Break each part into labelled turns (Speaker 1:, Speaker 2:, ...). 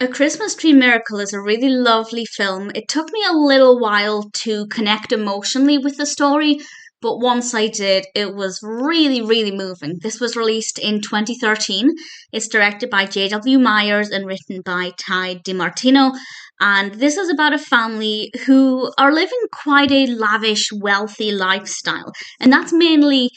Speaker 1: A Christmas Tree Miracle is a really lovely film. It took me a little while to connect emotionally with the story, but once I did, it was really, really moving. This was released in 2013. It's directed by J.W. Myers and written by Tighe DeMartino. And this is about a family who are living quite a lavish, wealthy lifestyle. And that's mainly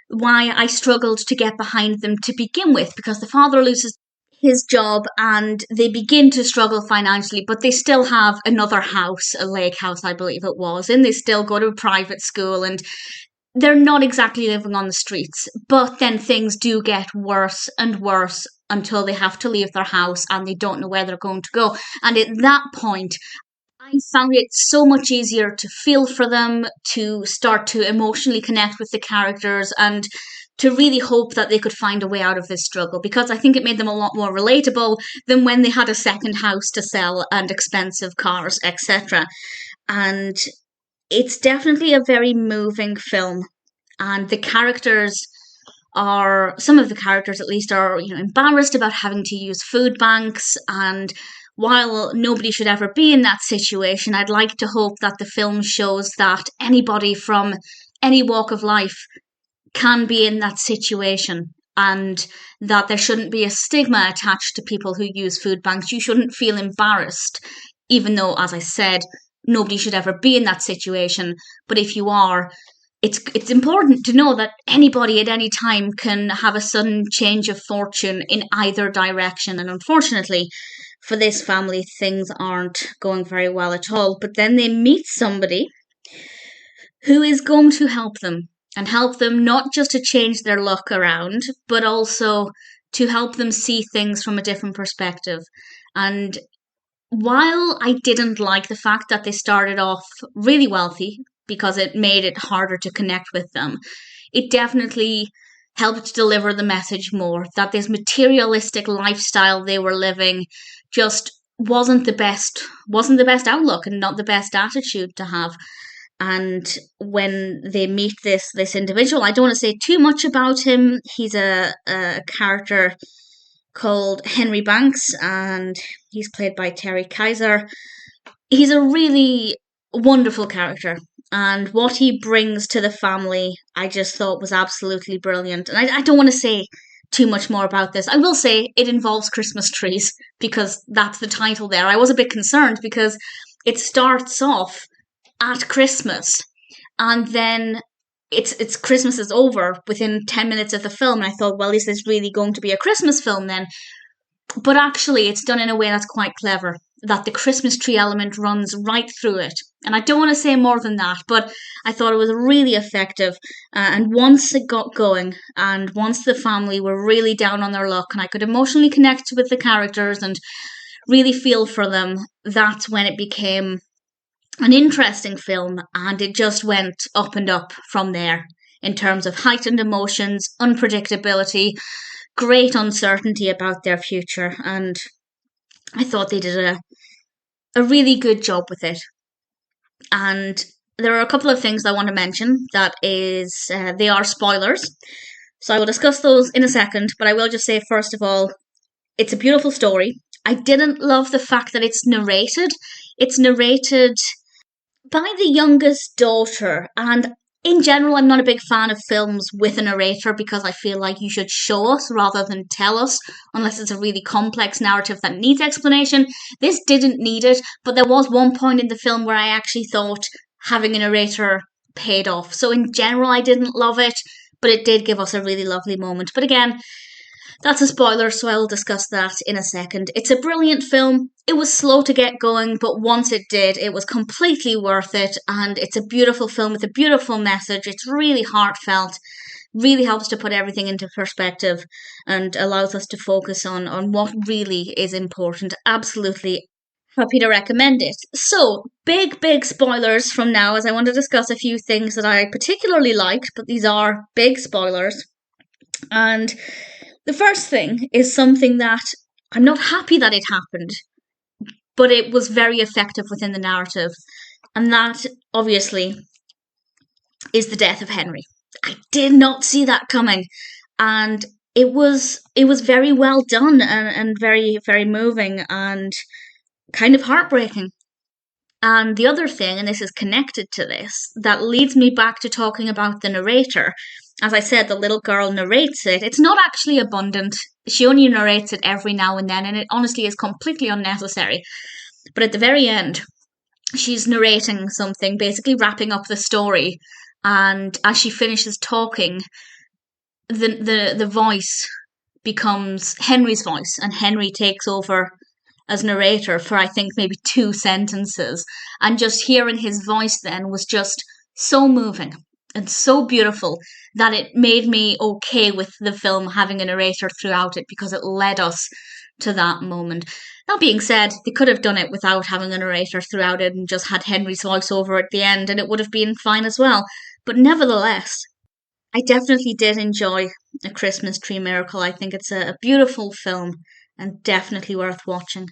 Speaker 1: why I struggled to get behind them to begin with, because the father loses his job and they begin to struggle financially, but they still have another house, a lake house, I believe it was, and they still go to a private school and they're not exactly living on the streets. But then things do get worse and worse until they have to leave their house and they don't know where they're going to go. And at that point, I found it so much easier to feel for them, to start to emotionally connect with the characters, and to really hope that they could find a way out of this struggle, because I think it made them a lot more relatable than when they had a second house to sell and expensive cars, etc. And it's definitely a very moving film. And the characters are, some of the characters at least, are, embarrassed about having to use food banks. And while nobody should ever be in that situation, I'd like to hope that the film shows that anybody from any walk of life can be in that situation, and that there shouldn't be a stigma attached to people who use food banks. You shouldn't feel embarrassed, even though, as I said, nobody should ever be in that situation. But if you are, it's important to know that anybody at any time can have a sudden change of fortune in either direction. And unfortunately, for this family, things aren't going very well at all. But then they meet somebody who is going to help them, and help them not just to change their luck around, but also to help them see things from a different perspective. And while I didn't like the fact that they started off really wealthy, because it made it harder to connect with them, it definitely helped deliver the message more that this materialistic lifestyle they were living just wasn't the best outlook and not the best attitude to have. And when they meet this individual, I don't want to say too much about him. He's a character called Henry Banks, and he's played by Terry Kiser. He's a really wonderful character, and what he brings to the family, I just thought was absolutely brilliant. And I don't want to say too much more about this. I will say it involves Christmas trees, because that's the title there. I was a bit concerned because it starts off at Christmas, and then it's Christmas is over within 10 minutes of the film, and I thought, well, is this really going to be a Christmas film then? But actually it's done in a way that's quite clever, that the Christmas tree element runs right through it. And I don't want to say more than that, but I thought it was really effective. And once it got going, and once the family were really down on their luck, and I could emotionally connect with the characters and really feel for them, that's when it became an interesting film, and it just went up and up from there in terms of heightened emotions, unpredictability, great uncertainty about their future, and I thought they did a really good job with it. And there are a couple of things I want to mention that is, they are spoilers, so I will discuss those in a second, but I will just say, first of all, it's a beautiful story. I didn't love the fact that it's narrated. It's narrated by the youngest daughter, and in general, I'm not a big fan of films with a narrator, because I feel like you should show us rather than tell us, unless it's a really complex narrative that needs explanation. This didn't need it, but there was one point in the film where I actually thought having a narrator paid off. So in general, I didn't love it, but it did give us a really lovely moment. But again, that's a spoiler, so I'll discuss that in a second. It's a brilliant film. It was slow to get going, but once it did, it was completely worth it. And it's a beautiful film with a beautiful message. It's really heartfelt, really helps to put everything into perspective, and allows us to focus on what really is important. Absolutely happy to recommend it. So, big spoilers from now, as I want to discuss a few things that I particularly liked, but these are big spoilers. And the first thing is something that I'm not happy that it happened, but it was very effective within the narrative. And that, obviously, is the death of Henry. I did not see that coming. And it was very well done, and very, very moving and kind of heartbreaking. And the other thing, and this is connected to this, that leads me back to talking about the narrator. As I said, the little girl narrates it. It's not actually abundant. She only narrates it every now and then, and it honestly is completely unnecessary. But at the very end, she's narrating something, basically wrapping up the story. And as she finishes talking, the voice becomes Henry's voice, and Henry takes over as narrator for, I think, maybe 2 sentences. And just hearing his voice then was just so moving and so beautiful that it made me okay with the film having a narrator throughout it, because it led us to that moment. That being said, they could have done it without having a narrator throughout it and just had Henry's voice over at the end, and it would have been fine as well. But nevertheless, I definitely did enjoy A Christmas Tree Miracle. I think it's a beautiful film and definitely worth watching.